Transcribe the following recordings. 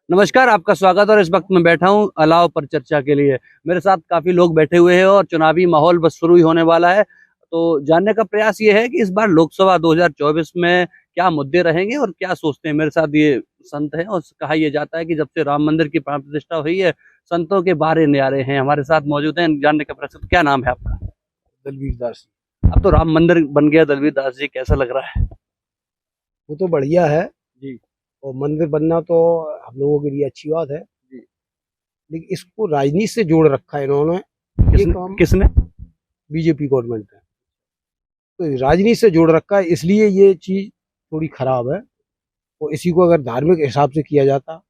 नमस्कार, आपका स्वागत। और इस वक्त मैं बैठा हूं अलाव पर चर्चा के लिए। मेरे साथ काफी लोग बैठे हुए हैं और चुनावी माहौल बस शुरू ही होने वाला है। तो जानने का प्रयास ये है कि इस बार लोकसभा 2024 में क्या मुद्दे रहेंगे और क्या सोचते हैं। मेरे साथ ये संत हैं और कहा यह जाता है कि जब से राम मंदिर की प्राण प्रतिष्ठा हुई है, संतों के बारे न्यारे हैं। हमारे साथ मौजूद हैं, जानने का प्रयास। तो क्या नाम है आपका? दलवीर दास। अब तो राम मंदिर बन गया। दलवीर दास जी, कैसा लग रहा है? वो तो बढ़िया है जी और मंदिर बनना तो हम लोगों के लिए अच्छी बात है। जी। लेकिन इसको राजनीति से जोड़ रखा है इन्होंने। ये काम किसने? बीजेपी गवर्नमेंट है, तो राजनीति से जोड़ रखा है, इसलिए ये चीज थोड़ी खराब है। और इसी को अगर धार्मिक हिसाब से किया जाता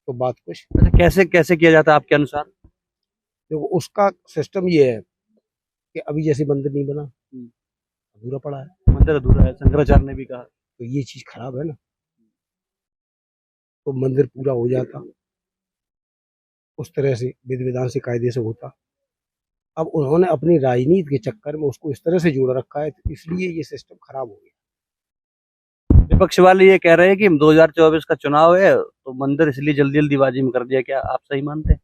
तो बात कुछ। अच्छा, कैसे कैसे किया जाता है आपके अनुसार? देखो, उसका सिस्टम ये है कि अभी जैसे मंदिर नहीं बना, अधूरा पड़ा है, मंदिर अधूरा है, शंकराचार्य ने भी कहा। तो ये चीज खराब है ना। तो मंदिर पूरा हो जाता, उस तरह से विधि विधान से कायदे से होता। अब उन्होंने अपनी राजनीति के चक्कर में उसको इस तरह से जोड़ रखा है, तो इसलिए ये सिस्टम खराब हो गया। विपक्ष वाले ये कह रहे हैं कि 2024 का चुनाव है तो मंदिर इसलिए जल्दी जल्दीबाजी में कर दिया। क्या आप सही मानते हैं?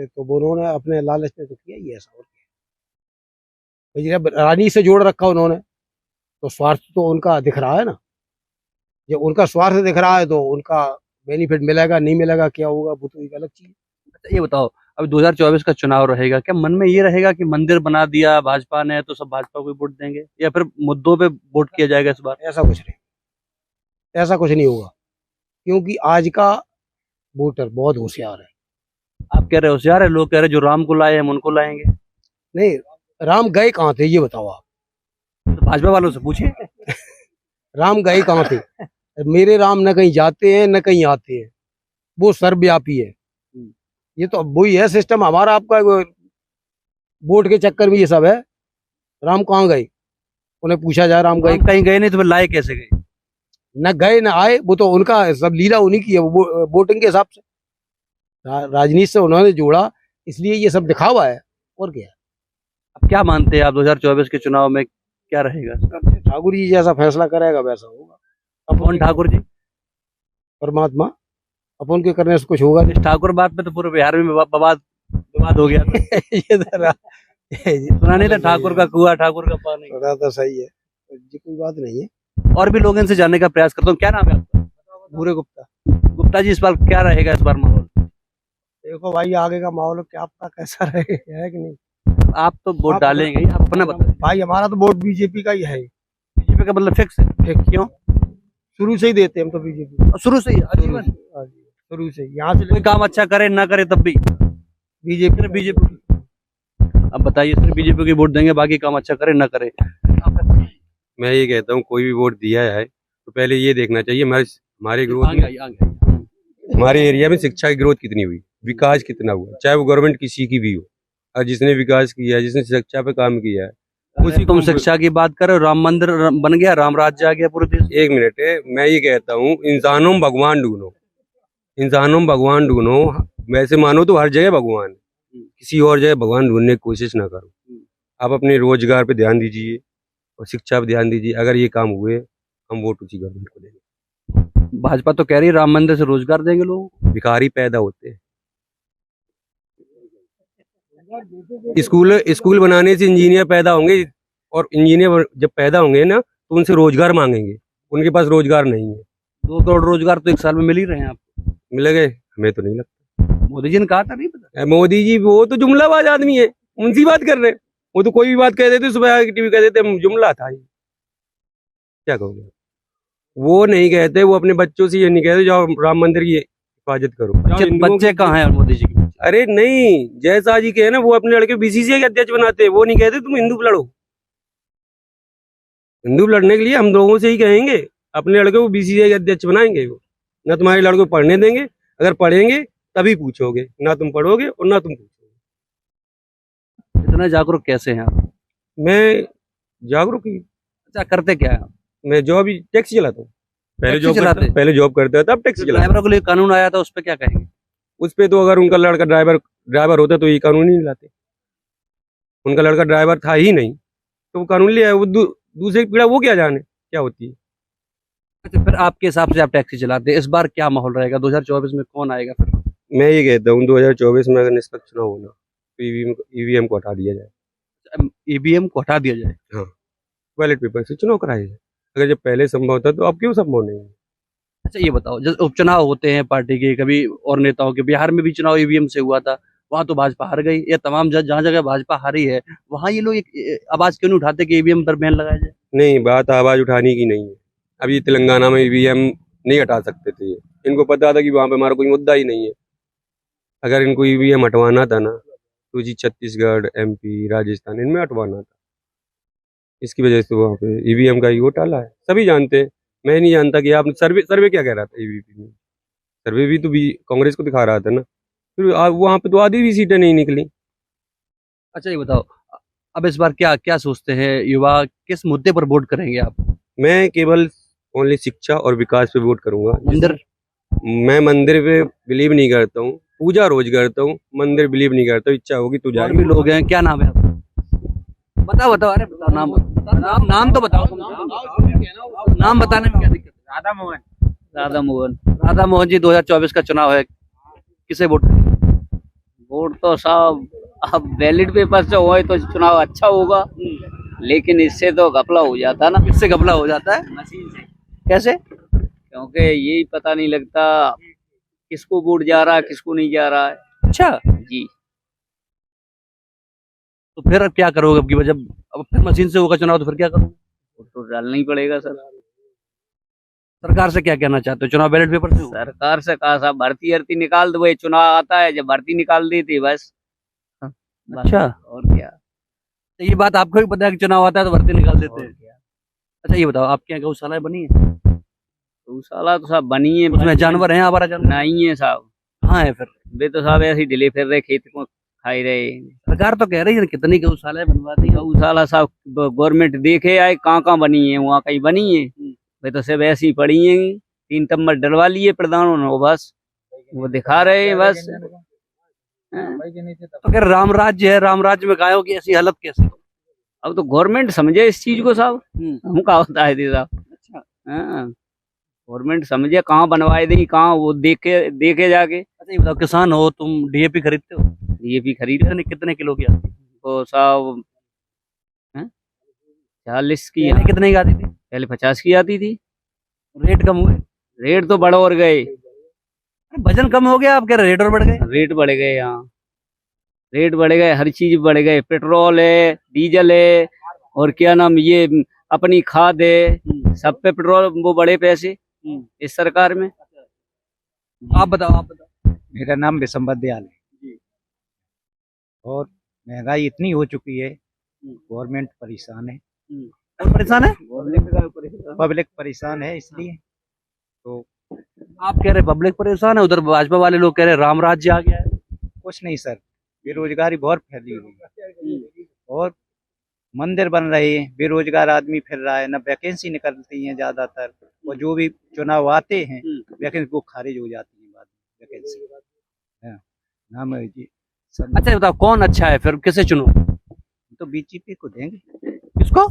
तो उन्होंने अपने लालच में तो किया ही ऐसा, और क्या। तो जब राजनीति से जोड़ रखा उन्होंने, तो स्वार्थ तो उनका दिख रहा है ना। जब उनका स्वार्थ दिख रहा है तो उनका बेनिफिट मिलेगा नहीं मिलेगा क्या होगा, वो तो एक अलग चीज। अच्छा, ये बताओ, अभी 2024 का चुनाव रहेगा, क्या मन में ये रहेगा कि मंदिर बना दिया भाजपा ने तो सब भाजपा को ही वोट देंगे, या फिर मुद्दों पे वोट किया जाएगा इस बार? ऐसा कुछ नहीं, ऐसा कुछ नहीं होगा, क्योंकि आज का वोटर बहुत होशियार है। आप कह रहे हो होशियार है, लोग कह रहे हैं जो राम को लाए हम उनको लाएंगे। नहीं, राम गए कहाँ थे ये बताओ आप। तो भाजपा वालों से पूछिए। राम गए कहाँ थे? मेरे राम न कहीं जाते हैं न कहीं आते हैं, वो सर्वव्यापी है। ये तो वही है सिस्टम हमारा आपका, वोट के चक्कर में ये सब है। राम कहाँ गए? उन्हें पूछा जाए राम गए? हम कहीं गए नहीं तो फिर लाए कैसे गए? न गए न आए, वो तो उनका सब लीला उन्हीं की है, वो वोटिंग के हिसाब से राजनीति से उन्होंने जोड़ा, इसलिए ये सब दिखावा है, और क्या। अब क्या मानते हैं आप 2024 के चुनाव में क्या रहेगा? ठाकुर जी जैसा फैसला करेगा वैसा होगा। अब कौन ठाकुर जी? परमात्मा, अपन के करने से कुछ होगा इस ठाकुर बात पे तो पूरे बिहार में विवाद विवाद हो गया था। नहीं। ये सुना नहीं था, ठाकुर का कुआं ठाकुर का पानी। तो सही है जी, कोई बात नहीं है। और भी लोग इनसे जानने का प्रयास करता हूँ। क्या नाम है आपका? भूरे गुप्ता। गुप्ता जी, इस बार क्या रहेगा इस बार माहौल? देखो भाई, आगे का माहौल क्या आपका कैसा रहेगा, है कि नहीं। आप तो वोट डालेंगे ही, आप अपना बताइए। भाई हमारा तो वोट बीजेपी का ही है। बीजेपी का मतलब फिक्स है? क्यों? शुरू से ही देते हम तो बीजेपी। शुरू से ही आजीवन? शुरू से यहाँ से कोई काम अच्छा करे ना करे तब भी बीजेपी बीजेपी। अब बताइए, सिर्फ बीजेपी की वोट देंगे, बाकी काम अच्छा करे ना करे? मैं ये कहता हूँ कोई भी वोट दिया है तो पहले ये देखना चाहिए हमारे ग्रोथ आगे में, आइए, आगे आइए। हमारे एरिया में शिक्षा की ग्रोथ कितनी हुई, विकास कितना हुआ, चाहे वो गवर्नमेंट किसी की भी हो। और जिसने विकास किया है, जिसने शिक्षा पे काम किया है, उसी तुम शिक्षा की बात करो, राम मंदिर बन गया, राम राज्य आ गया पूरे देश। एक मिनट है, मैं ये कहता हूँ इंसानों में भगवान ढूंढो, इंसानों में भगवान ढूंढो। वैसे मानो तो हर जगह भगवान है, किसी और जगह भगवान ढूंढने की कोशिश ना करो। आप अपने रोजगार पे ध्यान दीजिए और शिक्षा पे ध्यान दीजिए। अगर ये काम हुए, हम वोट उसी गवर्नमेंट को देंगे। भाजपा तो कह रही है राम मंदिर से रोजगार देंगे लोगों को। भिखारी पैदा होते हैं। स्कूल स्कूल बनाने से इंजीनियर पैदा होंगे, और इंजीनियर जब पैदा होंगे ना तो उनसे रोजगार मांगेंगे, उनके पास रोजगार नहीं है। 2 करोड़ रोजगार तो एक साल में मिल ही रहे हैं आपको। मिल गए? हमें तो नहीं लगता। मोदी जी ने कहा था, नहीं पता? मोदी जी वो तो जुमलाबाज आदमी है, उनसी बात कर रहे हैं। वो तो कोई भी बात कह देते, सुबह आके टीवी कह देते हम जुमला था ये। क्या कहोगे? वो नहीं कहते, वो अपने बच्चों से ये नहीं कहते जाओ राम मंदिर की हिफाजत करो। बच्चे कहाँ हैं मोदी जी के? अरे नहीं, जयशाह जी के है ना, वो अपने लड़के बीसीसीआई के अध्यक्ष बनाते हैं। वो नहीं कहते तुम हिंदू लड़ो। हिंदू लड़ने के लिए हम लोगों से ही कहेंगे, अपने लड़के को बीसीसीआई के अध्यक्ष बनाएंगे। वो ना तुम्हारे लड़के को पढ़ने देंगे, अगर पढ़ेंगे तभी पूछोगे, ना तुम पढ़ोगे और ना तुम पूछोगे। इतना जागरूक कैसे हैं आप? मैं जागरूक ही। अच्छा, करते क्या है आप? मैं जॉब ही टैक्सी चलाता हूँ। पहले जॉब करता था, अब टैक्सी चलाता हूँ। ड्राइवरों के लिए कानून आया था, उस पर क्या कहेंगे? उस पे तो अगर उनका लड़का ड्राइवर होता तो ये कानून ही नहीं लाते। उनका लड़का ड्राइवर था ही नहीं तो वो कानून ले आए। वो दूसरे की पीड़ा वो क्या जाने क्या होती है। अच्छा, फिर आपके हिसाब से आप टैक्सी चलाते हैं, इस बार क्या माहौल रहेगा 2024 में, कौन आएगा फिर? मैं ये कहता हूँ 2024 में अगर निष्पक्ष चुनाव होना तो ईवीएम को हटा दिया जाए, ईवीएम को हटा दिया जाए। बैलेट पेपर से चुनाव कराया जाए। अगर जब पहले संभव था तो अब क्यों संभव नहीं है? अच्छा ये बताओ, जैसे उपचुनाव होते हैं पार्टी के, कभी और नेताओं के, बिहार में भी चुनाव ईवीएम से हुआ था, वहां तो भाजपा हार गई। ये तमाम जहाँ जगह भाजपा हारी है, वहां ये लोग आवाज क्यों नहीं उठाते कि ईवीएम पर बैन लगाया जाए? नहीं, बात आवाज उठाने की नहीं है। अभी तेलंगाना में ईवीएम नहीं हटा सकते थे ये। इनको पता था कि वहां पे हमारा कोई मुद्दा ही नहीं है। अगर इनको ईवीएम हटवाना था ना तो जी छत्तीसगढ़, एमपी, राजस्थान इनमें हटवाना था। इसकी वजह से वहाँ पे ईवीएम का ही वो टाला है। सभी जानते हैं, मैं नहीं जानता कि आप सर्वे क्या कह रहा था ईवीएम में। सर्वे भी तो कांग्रेस को दिखा रहा था ना। फिर वहाँ पे तो आधी भी सीटें नहीं निकली। अच्छा ये बताओ, अब इस बार क्या क्या सोचते हैं युवा, किस मुद्दे पर वोट करेंगे आप? मैं केवल ओनली शिक्षा और विकास पे वोट करूंगा। मंदिर? मैं मंदिर पे बिलीव नहीं करता हूँ, पूजा रोज करता हूँ, मंदिर बिलीव नहीं करता हूँ। इच्छा होगी तो और जाएंगे। भी लोग हैं, क्या नाम है आपका? बताओ बताओ, अरे बताओ नाम, नाम तो बताओ। नाम बताने में क्या दिक्कत है? राधा मोहन। राधा मोहन। राधा मोहन जी, 2024 का चुनाव है, किसे वोट करेंगे? वोट तो साहब अब बैलेट पेपर से हुआ तो चुनाव अच्छा होगा, लेकिन इससे तो घपला हो जाता ना, किससे घपला हो जाता है? मशीन से। कैसे? क्योंकि यही पता नहीं लगता किसको वोट जा रहा है किसको नहीं जा रहा है। अच्छा, जी। तो फिर अब क्या करोगे? अब की जब अब फिर मशीन से होगा चुनाव, तो फिर क्या करोगे? वोट तो डालना ही पड़ेगा सर। सरकार से क्या कहना चाहते हो? चुनाव बैलेट पेपर से होगा? सरकार से कहा साहब भर्ती हर्ती निकाल दो, भाई चुनाव आता है जब भर्ती निकाल देती बस। बस। अच्छा, और क्या। तो ये बात आपको भी पता है कि चुनाव आता है तो भर्ती निकाल देते और हैं। क्या। अच्छा ये बताओ, आपके यहाँ गौशालाएं बनी है? गौशाला तो साहब बनी है, उसमें जानवर हैं, आवारा जानवर? नहीं है साहब। कहाँ है फिर? वे तो साहब ऐसे ही ढिले फिर रहे, खेत को खाई रहे। सरकार तो कह रही है कितनी गौशालाएं बनवा दी। गौशाला साहब गवर्नमेंट देखे आए कहाँ कहाँ बनी है, वहाँ कहीं बनी है? वे तो सब ऐसी पड़ी हैं, 3 टम्बर डलवा लिए प्रधानों ने, बस वो दिखा रहे हैं बस। तो फिर राम राज्य है, राम राज्य में गायों की ऐसी हालत कैसे? अब तो गवर्नमेंट समझे इस चीज को साहब, हम कहा होता है दी साहब। अच्छा, हाँ, गवर्नमेंट समझे कहाँ बनवाए दी, कहाँ वो देखे जाके। अच्छा ये बताओ, किसान हो तुम, डीएपी खरीदते हो? डीएपी खरीद कितने कितने किलो की आती है? तो साहब 40 की, पहले कितने की आती थी? पहले 50 की आती थी। रेट कम हुए? रेट तो बढ़ और गए। वजन कम हो गया, आप कह रहे रेट और बढ़ गए? रेट बढ़ गए, यहाँ रेट बढ़ गए, हर चीज बढ़ गए, पेट्रोल है, डीजल है, और क्या नाम ये अपनी खाद है, सब पे पेट्रोल वो बड़े पैसे इस सरकार में। आप बताओ, आप बताओ। मेरा नाम विशंबर दयाल है। और महंगाई इतनी हो चुकी है, गवर्नमेंट परेशान है, कौन परेशान है? पब्लिक परेशान है, इसलिए तो आप कह रहे पब्लिक परेशान है, उधर भाजपा वाले लोग कह रहे राम राज्य आ गया है। कुछ नहीं सर, बेरोजगारी बहुत फैली हुई है और मंदिर बन रहे हैं, बेरोजगार आदमी फिर रहा है, ना वैकेंसी निकलती है ज्यादातर, और जो भी चुनाव आते हैं वैकेंसी वो खारिज हो जाती है बाद में वैकेंसी। नाम है जी अच्छा ये बताओ, कौन अच्छा है फिर, किसे चुनो? तो बीजेपी को देंगे, किसको?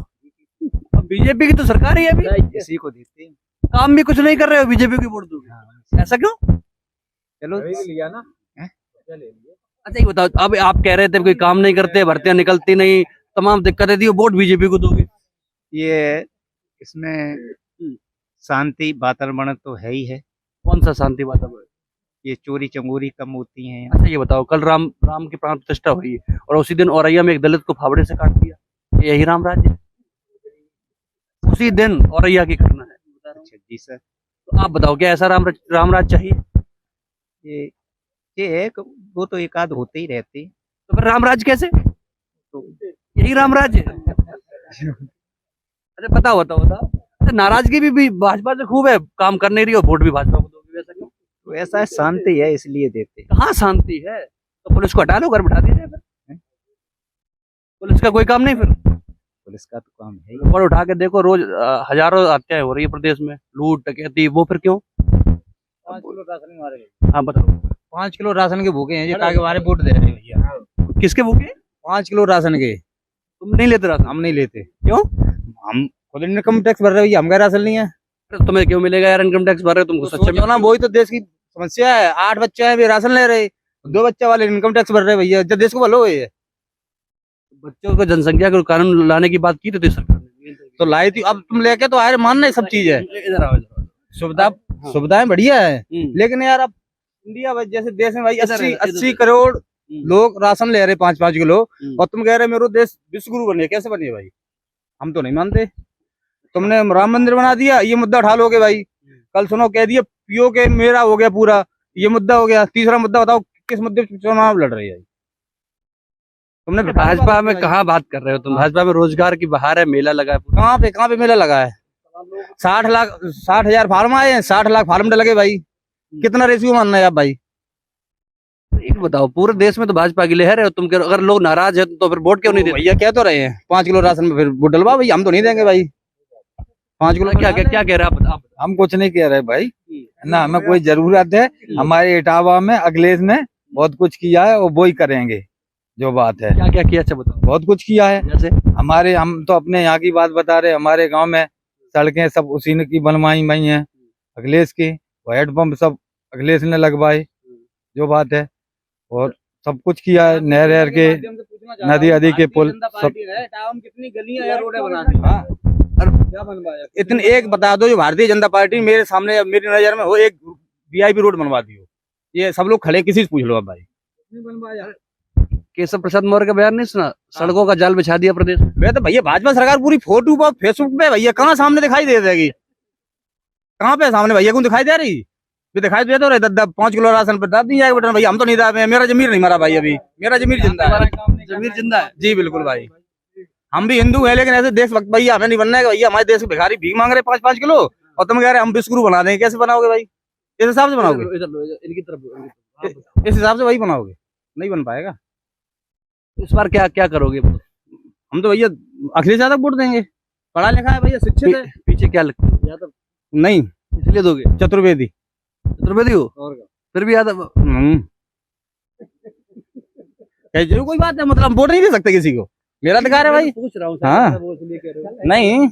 बीजेपी की तो सरकार ही है अभी, इसी को देते हैं। काम भी कुछ नहीं कर रहे हो, बीजेपी की वोट दोगे? ऐसा क्यों? चलो लिया ना। अच्छा ये बताओ, अब आप कह रहे थे कोई काम नहीं करते, भर्तियां निकलती नहीं, तमाम दिक्कतें थी, वोट बीजेपी को दोगे? ये इसमें शांति वातावरण तो है ही है, कौन सा शांति वातावरण? ये चोरी चंगोरी कम होती हैं। अच्छा ये बताओ, कल राम की प्राण प्रतिष्ठा हुई है और उसी दिन औरैया में एक दलित को फावड़े से काट दिया, यही राम राज्य है? उसी दिन औरैया की घटना है। अच्छा जी सर, तो आप बताओ, क्या ऐसा राम राज चाहिए? ये है कि वो तो एक आध होते ही रहते हैं। तो फिर राम राज कैसे? तो यही राम राज्य है? अच्छा बताओ बताओ बताओ। अच्छा, नाराजगी भी भाजपा से खूब है, काम कर नहीं रही हो, वोट भी भाजपा को दोगे, ऐसा क्यों? तो ऐसा है, शांति है इसलिए देते हैं। कहाँ शांति है? तो पुलिस को हटा लो, घर बिठा दीजिए फिर। पुलिस का कोई काम नहीं फिर? पुलिस का तो काम है ही। रिकॉर्ड उठा के देखो, रोज हजारों हत्याएं हो रही है प्रदेश में, लूट डकैती, वो फिर क्यों? 5 किलो राशन मारे। हाँ बताओ। 5 किलो राशन के भूखे हैं जी, ताकि हमारे वोट दे रहे भैया। किसके भूखे? 5 किलो राशन के। तुम नहीं लेते राशन? हम नहीं लेते। क्यों? हम खुद इनकम टैक्स भर रहे भैया, हम क्या राशन नहीं है। तो तुम्हें क्यों मिलेगा यार, इनकम टैक्स भर रहे हो, तुमको सच्चे में सोचो ना, वही तो देश की समस्या है। 8 बच्चे हैं, वे राशन ले रहे, 2 बच्चे वाले इनकम टैक्स भर रहे भैया, जब देश को भलो है। बच्चों को जनसंख्या के कानून लाने की बात की तो थी सरकार ने। तो लाई थी, अब तुम लेके तो आए, मान नहीं सब चीज है, इधर आओ, इधर आओ। सुविधा सुविधाएं बढ़िया है, हम्म। लेकिन यार अब इंडिया जैसे देश में भाई इधर है, 80 इधर। करोड़ हम्म। लोग राशन ले रहे 5-5 किलो, हम्म। और तुम कह रहे मेरे देश विश्व गुरु बने, कैसे बने भाई? हम तो नहीं मानते। तुमने राम मंदिर बना दिया, ये मुद्दा उठा लोगे भाई। कल सुनो कह दिया पीओ के मेरा हो गया पूरा, ये मुद्दा हो गया। तीसरा मुद्दा बताओ किस मुद्दे पे चुनाव लड़ रही है तुमने? भाजपा में कहाँ बात कर रहे हो तुम? भाजपा में रोजगार की बहार है, मेला लगा है पूरा। कहाँ पे मेला लगा है? 60,00,000 फार्म आए हैं, 60 लाख फार्म लगे भाई, कितना रेशियो मानना है आप भाई? एक बताओ, पूरे देश में तो भाजपा की लहर है, तुम अगर लोग नाराज है तो फिर वोट क्यों नहीं देते? भैया कह तो रहे हैं 5 किलो राशन में, फिर वोट डलवा भाई, हम तो नहीं देंगे भाई 5 किलो। क्या क्या क्या कह रहे हैं आप? हम कुछ नहीं कह रहे भाई, ना हमें कोई जरूरत है। हमारे इटावा में अखिलेश ने बहुत कुछ किया है और वो ही करेंगे, जो बात है। क्या क्या किया, अच्छा बताओ। बहुत कुछ किया है, जैसे हम तो अपने यहाँ की बात बता रहे। हमारे गांव में सड़कें सब उसी ने की बनवाई हुई हैं, अखिलेश की। हैंडपंप सब अखिलेश ने लगवाए, जो बात है। और सब कुछ किया है, नहर के, नदी आदि के पुल सब। कितनी गलियां या रोडें बना दी? क्या बनवाया? इतने एक बता दो, जो भारतीय जनता पार्टी मेरे सामने मेरी नजर में हो, एक वीआईपी रोड बनवा दी हो। ये सब लोग खड़े, किसी से पूछ लो अब भाई। केशव प्रसाद मौर्य का बयान नहीं सुना? सड़कों का जाल बिछा दिया प्रदेश में। वे तो भैया भाजपा सरकार पूरी फोटो पर फेसबुक पे भैया कहाँ सामने दिखाई दे देगी? कहाँ पे सामने भैया को दिखाई दे रही? दिखाई दे तो रहे 5 किलो राशन पे दाब दी जाएगा बेटा भैया। हम तो नहीं दाबे, मेरा जमीर नहीं मरा भाई, अभी मेरा जमीर जिंदा है। जमीर जिंदा है जी बिल्कुल भाई, हम भी हिंदू हैं, लेकिन ऐसे देशभक्त भैया हमें नहीं बनना है भैया। हमारे देश के भिखारी भीख मांग रहे 5-5 किलो, और तुम कह रहे हम विश्व गुरु बना देंगे। कैसे बनाओगे भाई? इस हिसाब से बनाओगे? इनकी तरफ। इस हिसाब से वही बनाओगे? नहीं बन पाएगा। इस बार क्या क्या करोगे? हम तो भैया अखिलेश यादव वोट देंगे, पढ़ा लिखा है भैया, शिक्षित है। पीछे क्या लगता है? यादव नहीं, इसलिए दोगे? चतुर्वेदी। चतुर्वेदी हो फिर भी यादव? जो कोई बात है, मतलब हम वोट नहीं दे सकते किसी को, मेरा अधिकार है भाई। पूछ रहा हूँ। हाँ। नहीं,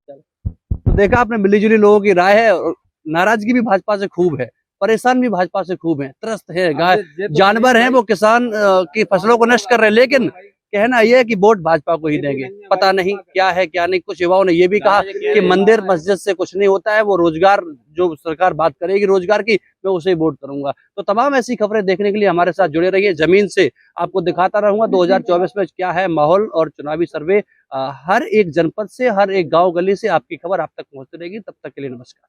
तो देखा आपने, मिलीजुली लोगों की राय है, और नाराजगी भी भाजपा से खूब है, परेशान भी भाजपा से खूब है, त्रस्त है, गाय जानवर हैं वो किसान की फसलों को नष्ट कर रहे हैं। लेकिन कहना यह है कि वोट भाजपा को ही देंगे। पता नहीं क्या है क्या नहीं। कुछ युवाओं ने ये भी कहा कि मंदिर मस्जिद से कुछ नहीं होता है, वो रोजगार जो सरकार बात करेगी रोजगार की, मैं उसे वोट करूंगा। तो तमाम ऐसी खबरें देखने के लिए हमारे साथ जुड़े रहिए। जमीन से आपको दिखाता रहूंगा 2024 में क्या है माहौल और चुनावी सर्वे। हर एक जनपद से, हर एक गाँव गली से आपकी खबर आप तक पहुंचती रहेगी। तब तक के लिए नमस्कार।